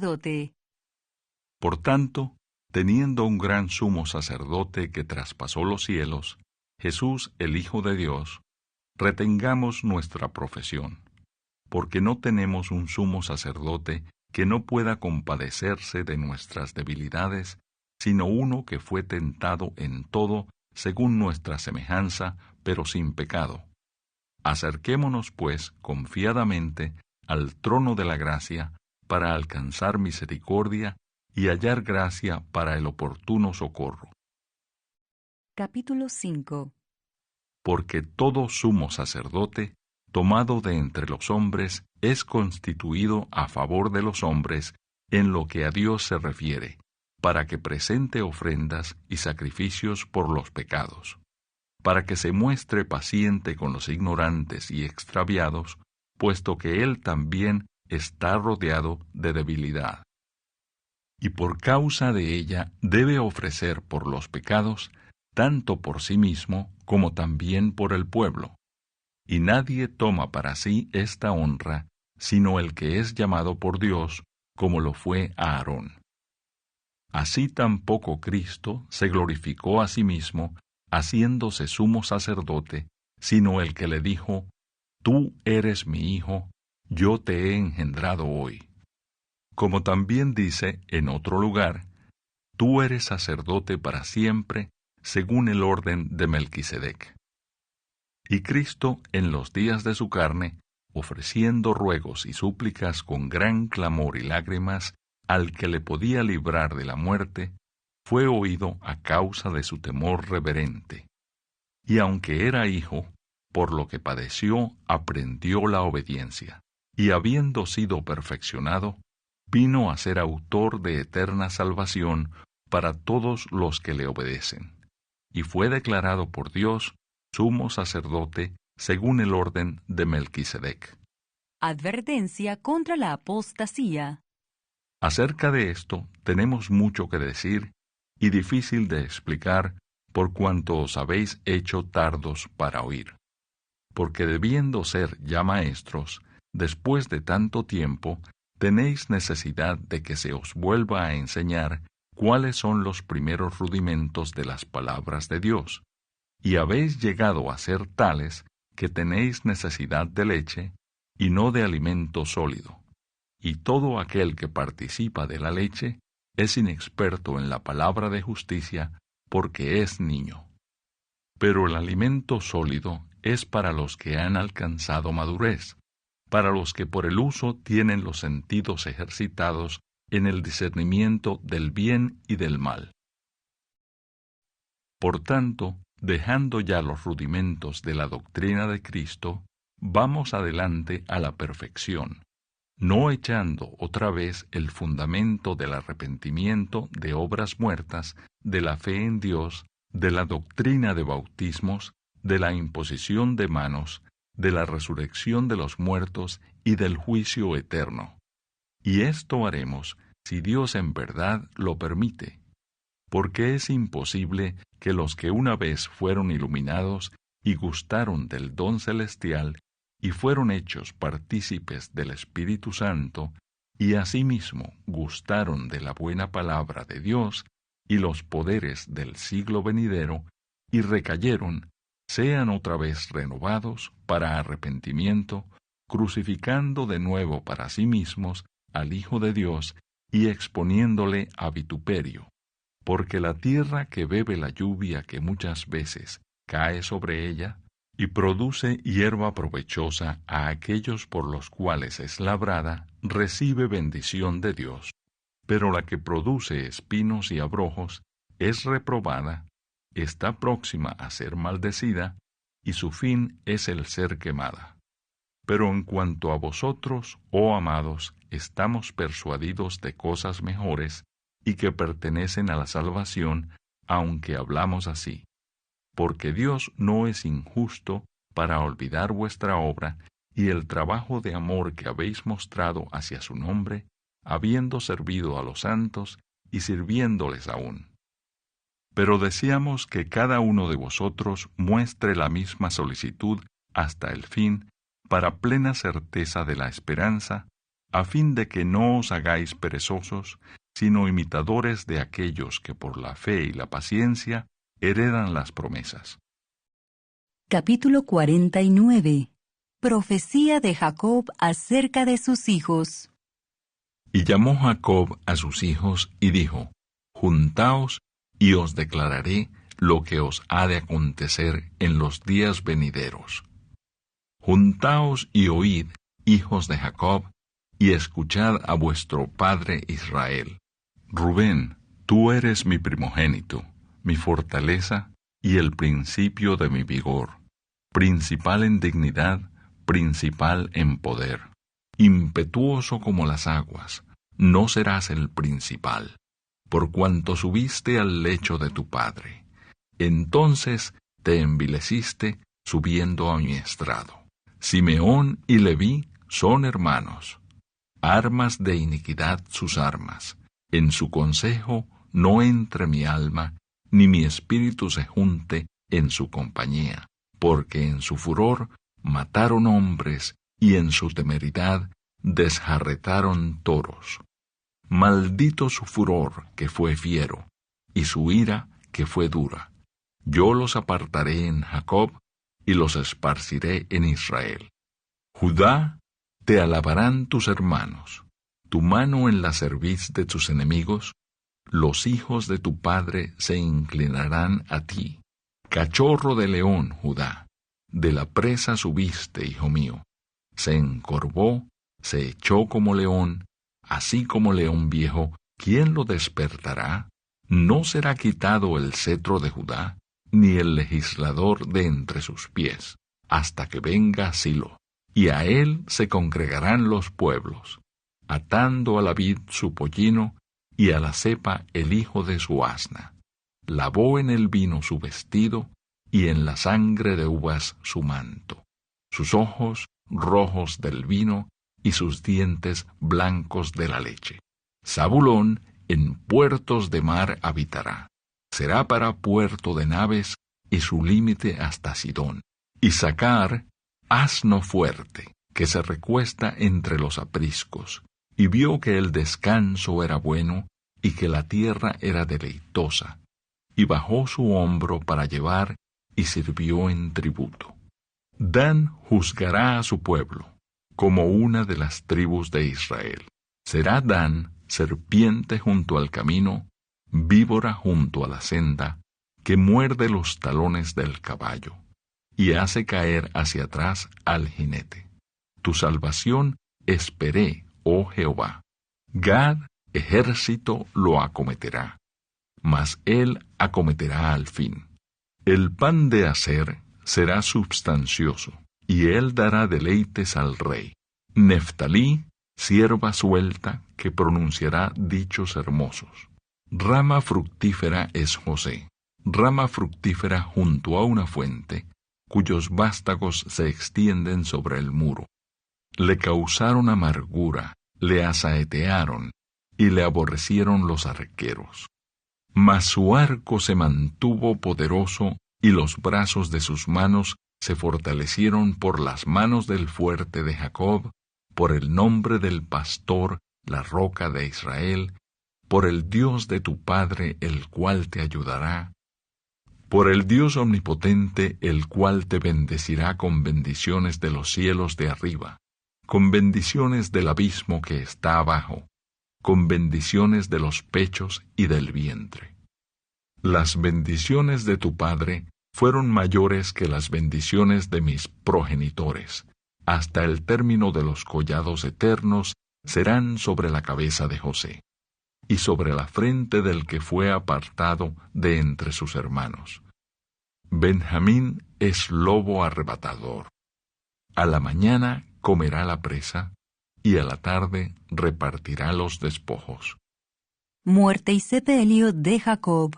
sacerdote. Por tanto, teniendo un gran sumo sacerdote que traspasó los cielos, Jesús el Hijo de Dios, retengamos nuestra profesión, porque no tenemos un sumo sacerdote que no pueda compadecerse de nuestras debilidades, sino uno que fue tentado en todo según nuestra semejanza, pero sin pecado. Acerquémonos, pues, confiadamente al trono de la gracia para alcanzar misericordia y hallar gracia para el oportuno socorro. Capítulo 5. Porque todo sumo sacerdote, tomado de entre los hombres, es constituido a favor de los hombres en lo que a Dios se refiere, para que presente ofrendas y sacrificios por los pecados, para que se muestre paciente con los ignorantes y extraviados, puesto que Él también está rodeado de debilidad. Y por causa de ella debe ofrecer por los pecados, tanto por sí mismo como también por el pueblo. Y nadie toma para sí esta honra, sino el que es llamado por Dios, como lo fue Aarón. Así tampoco Cristo se glorificó a sí mismo, haciéndose sumo sacerdote, sino el que le dijo: Tú eres mi Hijo, yo te he engendrado hoy. Como también dice en otro lugar: Tú eres sacerdote para siempre, según el orden de Melquisedec. Y Cristo, en los días de su carne, ofreciendo ruegos y súplicas con gran clamor y lágrimas al que le podía librar de la muerte, fue oído a causa de su temor reverente. Y aunque era hijo, por lo que padeció, aprendió la obediencia, y habiendo sido perfeccionado, vino a ser autor de eterna salvación para todos los que le obedecen. Y fue declarado por Dios sumo sacerdote según el orden de Melquisedec. Advertencia contra la apostasía. Acerca de esto tenemos mucho que decir y difícil de explicar por cuanto os habéis hecho tardos para oír. Porque debiendo ser ya maestros, después de tanto tiempo, tenéis necesidad de que se os vuelva a enseñar cuáles son los primeros rudimentos de las palabras de Dios, y habéis llegado a ser tales que tenéis necesidad de leche y no de alimento sólido. Y todo aquel que participa de la leche es inexperto en la palabra de justicia, porque es niño. Pero el alimento sólido es para los que han alcanzado madurez, para los que por el uso tienen los sentidos ejercitados en el discernimiento del bien y del mal. Por tanto, dejando ya los rudimentos de la doctrina de Cristo, vamos adelante a la perfección, no echando otra vez el fundamento del arrepentimiento de obras muertas, de la fe en Dios, de la doctrina de bautismos, de la imposición de manos, de la resurrección de los muertos y del juicio eterno. Y esto haremos si Dios en verdad lo permite, porque es imposible que los que una vez fueron iluminados y gustaron del don celestial y fueron hechos partícipes del Espíritu Santo, y asimismo gustaron de la buena palabra de Dios y los poderes del siglo venidero, y recayeron, sean otra vez renovados para arrepentimiento, crucificando de nuevo para sí mismos al Hijo de Dios y exponiéndole a vituperio. Porque la tierra que bebe la lluvia que muchas veces cae sobre ella, y produce hierba provechosa a aquellos por los cuales es labrada, recibe bendición de Dios. Pero la que produce espinos y abrojos es reprobada, está próxima a ser maldecida, y su fin es el ser quemada. Pero en cuanto a vosotros, oh amados, estamos persuadidos de cosas mejores, y que pertenecen a la salvación, aunque hablamos así. Porque Dios no es injusto para olvidar vuestra obra y el trabajo de amor que habéis mostrado hacia su nombre, habiendo servido a los santos y sirviéndoles aún. Pero deseamos que cada uno de vosotros muestre la misma solicitud hasta el fin, para plena certeza de la esperanza, a fin de que no os hagáis perezosos, sino imitadores de aquellos que por la fe y la paciencia heredan las promesas. Capítulo 49. Profecía de Jacob acerca de sus hijos. Y llamó Jacob a sus hijos y dijo: Juntaos y os declararé lo que os ha de acontecer en los días venideros. Juntaos y oíd, hijos de Jacob, y escuchad a vuestro padre Israel. Rubén, tú eres mi primogénito, mi fortaleza y el principio de mi vigor, principal en dignidad, principal en poder. Impetuoso como las aguas, no serás el principal, por cuanto subiste al lecho de tu padre. Entonces te envileciste subiendo a mi estrado. Simeón y Leví son hermanos, armas de iniquidad sus armas. En su consejo no entre mi alma, ni mi espíritu se junte en su compañía, porque en su furor mataron hombres, y en su temeridad desjarretaron toros. Maldito su furor, que fue fiero, y su ira, que fue dura. Yo los apartaré en Jacob, y los esparciré en Israel. Judá, te alabarán tus hermanos, tu mano en la cerviz de tus enemigos, los hijos de tu padre se inclinarán a ti. Cachorro de león, Judá, de la presa subiste, hijo mío. Se encorvó, se echó como león, así como león viejo, ¿quién lo despertará? No será quitado el cetro de Judá, ni el legislador de entre sus pies, hasta que venga Silo, y a él se congregarán los pueblos, atando a la vid su pollino, y a la cepa el hijo de su asna. Lavó en el vino su vestido, y en la sangre de uvas su manto. Sus ojos rojos del vino, y sus dientes blancos de la leche. Zabulón en puertos de mar habitará. Será para puerto de naves, y su límite hasta Sidón. Isacar, asno fuerte, que se recuesta entre los apriscos, y vio que el descanso era bueno, y que la tierra era deleitosa, y bajó su hombro para llevar, y sirvió en tributo. Dan juzgará a su pueblo, como una de las tribus de Israel. Será Dan serpiente junto al camino, víbora junto a la senda, que muerde los talones del caballo, y hace caer hacia atrás al jinete. Tu salvación esperé, oh Jehová. Gad, ejército, lo acometerá, mas él acometerá al fin. El pan de Aser será substancioso, y él dará deleites al rey. Neftalí, sierva suelta, que pronunciará dichos hermosos. Rama fructífera es José, rama fructífera junto a una fuente, cuyos vástagos se extienden sobre el muro. Le causaron amargura, le asaetearon, y le aborrecieron los arqueros. Mas su arco se mantuvo poderoso, y los brazos de sus manos se fortalecieron por las manos del fuerte de Jacob, por el nombre del pastor, la roca de Israel, por el Dios de tu padre, el cual te ayudará, por el Dios omnipotente, el cual te bendecirá con bendiciones de los cielos de arriba, con bendiciones del abismo que está abajo, con bendiciones de los pechos y del vientre. Las bendiciones de tu padre fueron mayores que las bendiciones de mis progenitores. Hasta el término de los collados eternos serán sobre la cabeza de José, y sobre la frente del que fue apartado de entre sus hermanos. Benjamín es lobo arrebatador. A la mañana comerá la presa, y a la tarde repartirá los despojos. Muerte y sepelio de Jacob.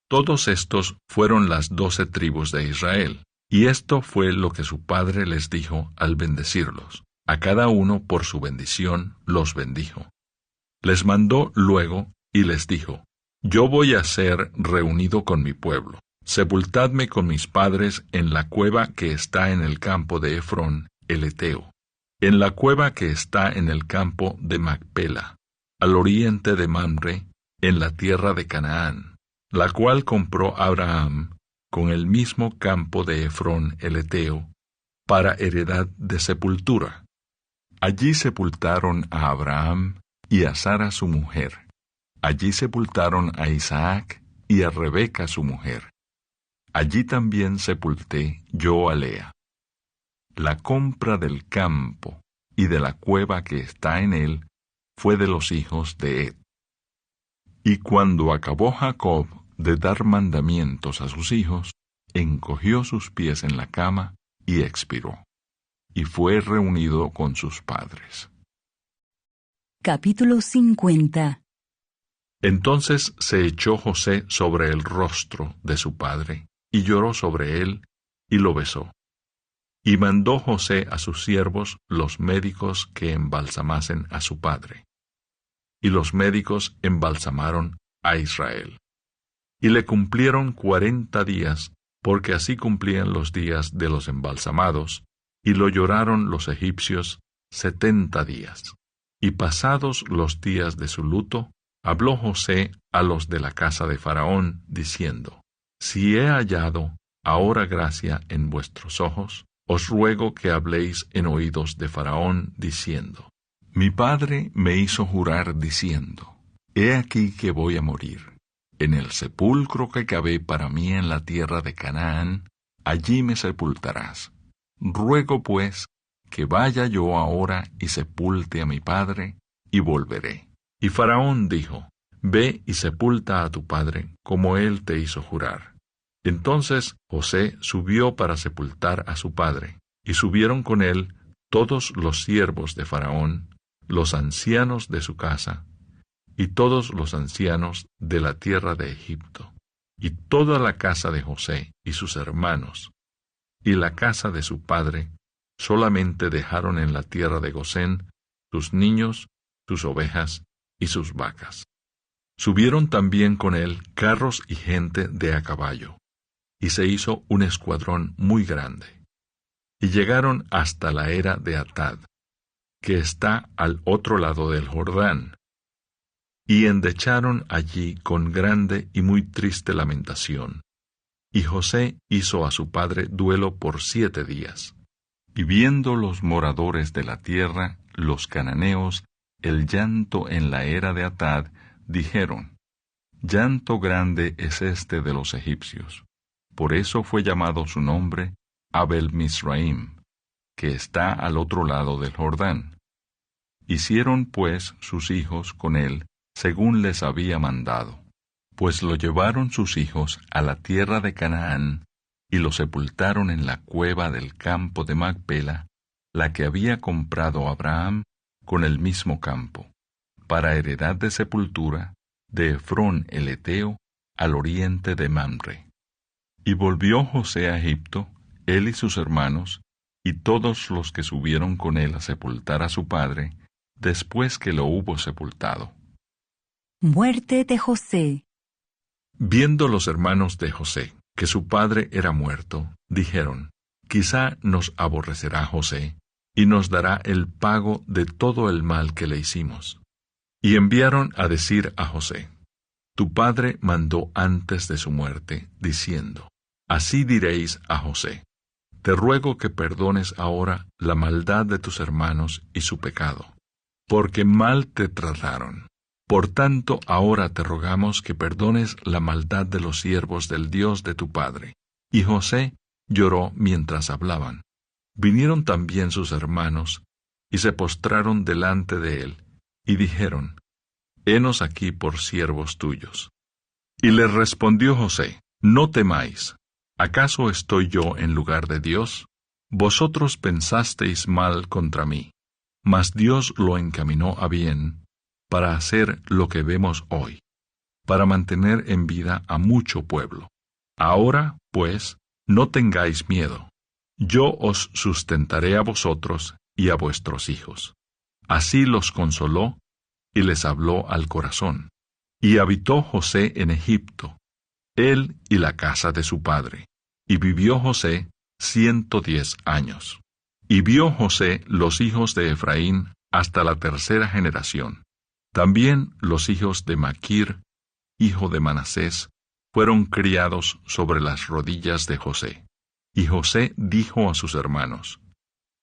Todos estos fueron las 12 tribus de Israel, y esto fue lo que su padre les dijo al bendecirlos. A cada uno por su bendición los bendijo. Les mandó luego y les dijo: Yo voy a ser reunido con mi pueblo. Sepultadme con mis padres en la cueva que está en el campo de Efrón, el Heteo, en la cueva que está en el campo de Macpela, al oriente de Mamre, en la tierra de Canaán, la cual compró Abraham con el mismo campo de Efrón el Eteo, para heredad de sepultura. Allí sepultaron a Abraham y a Sara su mujer. Allí sepultaron a Isaac y a Rebeca su mujer. Allí también sepulté yo a Lea. La compra del campo y de la cueva que está en él fue de los hijos de Ed. Y cuando acabó Jacob de dar mandamientos a sus hijos, encogió sus pies en la cama y expiró, y fue reunido con sus padres. Capítulo 50. Entonces se echó José sobre el rostro de su padre, y lloró sobre él, y lo besó. Y mandó José a sus siervos, los médicos, que embalsamasen a su padre. Y los médicos embalsamaron a Israel. Y le cumplieron 40 días, porque así cumplían los días de los embalsamados, y lo lloraron los egipcios 70 días. Y pasados los días de su luto, habló José a los de la casa de Faraón, diciendo: Si he hallado ahora gracia en vuestros ojos, os ruego que habléis en oídos de Faraón, diciendo: Mi padre me hizo jurar diciendo: He aquí que voy a morir. En el sepulcro que cavé para mí en la tierra de Canaán, allí me sepultarás. Ruego pues que vaya yo ahora y sepulte a mi padre, y volveré. Y Faraón dijo: Ve y sepulta a tu padre, como él te hizo jurar. Entonces José subió para sepultar a su padre, y subieron con él todos los siervos de Faraón, los ancianos de su casa, y todos los ancianos de la tierra de Egipto, y toda la casa de José y sus hermanos, y la casa de su padre, solamente dejaron en la tierra de Gosén sus niños, sus ovejas y sus vacas. Subieron también con él carros y gente de a caballo, y se hizo un escuadrón muy grande. Y llegaron hasta la era de Atad, que está al otro lado del Jordán, y endecharon allí con grande y muy triste lamentación. Y José hizo a su padre duelo por 7 días. Y viendo los moradores de la tierra, los cananeos, el llanto en la era de Atad, dijeron: Llanto grande es este de los egipcios. Por eso fue llamado su nombre Abel Misraim, que está al otro lado del Jordán. Hicieron pues sus hijos con él según les había mandado, pues lo llevaron sus hijos a la tierra de Canaán, y lo sepultaron en la cueva del campo de Macpela, la que había comprado Abraham con el mismo campo, para heredad de sepultura de Efrón el Eteo, al oriente de Mamre. Y volvió José a Egipto, él y sus hermanos, y todos los que subieron con él a sepultar a su padre, después que lo hubo sepultado. Muerte de José. Viendo los hermanos de José que su padre era muerto, dijeron: Quizá nos aborrecerá José, y nos dará el pago de todo el mal que le hicimos. Y enviaron a decir a José: Tu padre mandó antes de su muerte, diciendo: Así diréis a José: Te ruego que perdones ahora la maldad de tus hermanos y su pecado, porque mal te trataron. Por tanto, ahora te rogamos que perdones la maldad de los siervos del Dios de tu padre. Y José lloró mientras hablaban. Vinieron también sus hermanos, y se postraron delante de él, y dijeron: Henos aquí por siervos tuyos. Y les respondió José: No temáis. ¿Acaso estoy yo en lugar de Dios? Vosotros pensasteis mal contra mí, mas Dios lo encaminó a bien, para hacer lo que vemos hoy, para mantener en vida a mucho pueblo. Ahora, pues, no tengáis miedo. Yo os sustentaré a vosotros y a vuestros hijos. Así los consoló y les habló al corazón. Y habitó José en Egipto, él y la casa de su padre. Y vivió José 110 años. Y vio José los hijos de Efraín hasta la tercera generación. También los hijos de Maquir, hijo de Manasés, fueron criados sobre las rodillas de José. Y José dijo a sus hermanos: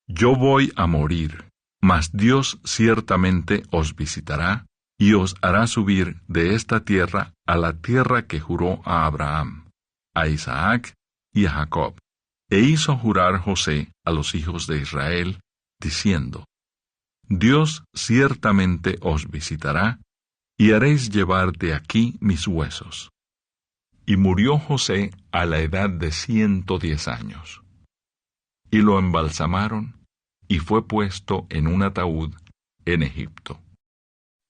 Yo voy a morir, mas Dios ciertamente os visitará y os hará subir de esta tierra a la tierra que juró a Abraham, a Isaac y a Jacob. E hizo jurar José a los hijos de Israel, diciendo: Dios ciertamente os visitará, y haréis llevar de aquí mis huesos. Y murió José a la edad de 110 años. Y lo embalsamaron, y fue puesto en un ataúd en Egipto.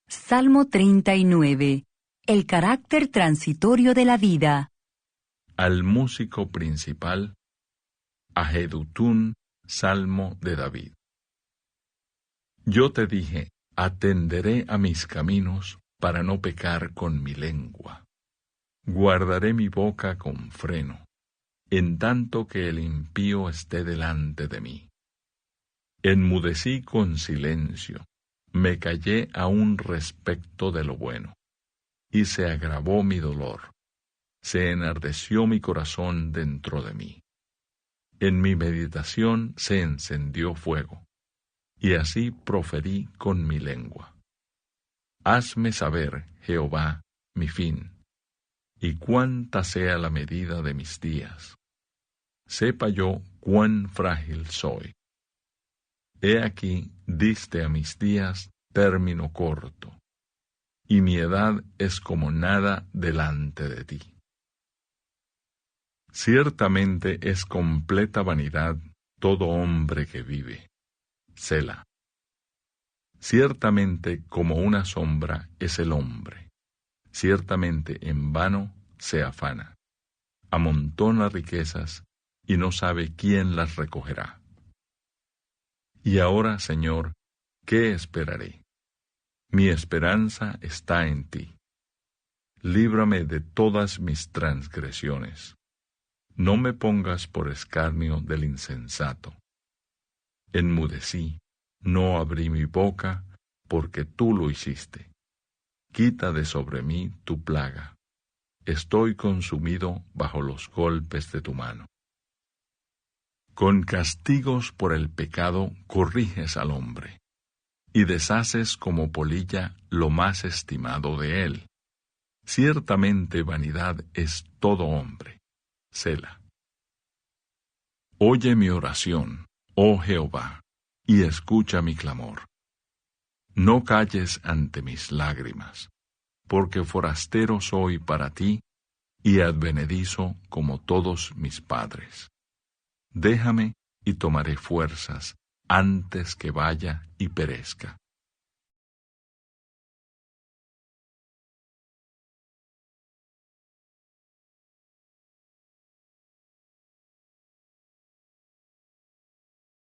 Salmo 39. El carácter transitorio de la vida. Al músico principal, a Jedutún, Salmo de David. Yo te dije: atenderé a mis caminos para no pecar con mi lengua. Guardaré mi boca con freno, en tanto que el impío esté delante de mí. Enmudecí con silencio, me callé aún respecto de lo bueno, y se agravó mi dolor, se enardeció mi corazón dentro de mí. En mi meditación se encendió fuego, y así proferí con mi lengua. Hazme saber, Jehová, mi fin, y cuánta sea la medida de mis días. Sepa yo cuán frágil soy. He aquí, diste a mis días término corto, y mi edad es como nada delante de ti. Ciertamente es completa vanidad todo hombre que vive. Selah. Ciertamente como una sombra es el hombre. Ciertamente en vano se afana. Amontona riquezas y no sabe quién las recogerá. Y ahora, Señor, ¿qué esperaré? Mi esperanza está en ti. Líbrame de todas mis transgresiones. No me pongas por escarnio del insensato. Enmudecí, no abrí mi boca, porque tú lo hiciste. Quita de sobre mí tu plaga. Estoy consumido bajo los golpes de tu mano. Con castigos por el pecado corriges al hombre, y deshaces como polilla lo más estimado de él. Ciertamente vanidad es todo hombre. Selah. Oye mi oración, oh Jehová, y escucha mi clamor. No calles ante mis lágrimas, porque forastero soy para ti, y advenedizo como todos mis padres. Déjame y tomaré fuerzas antes que vaya y perezca.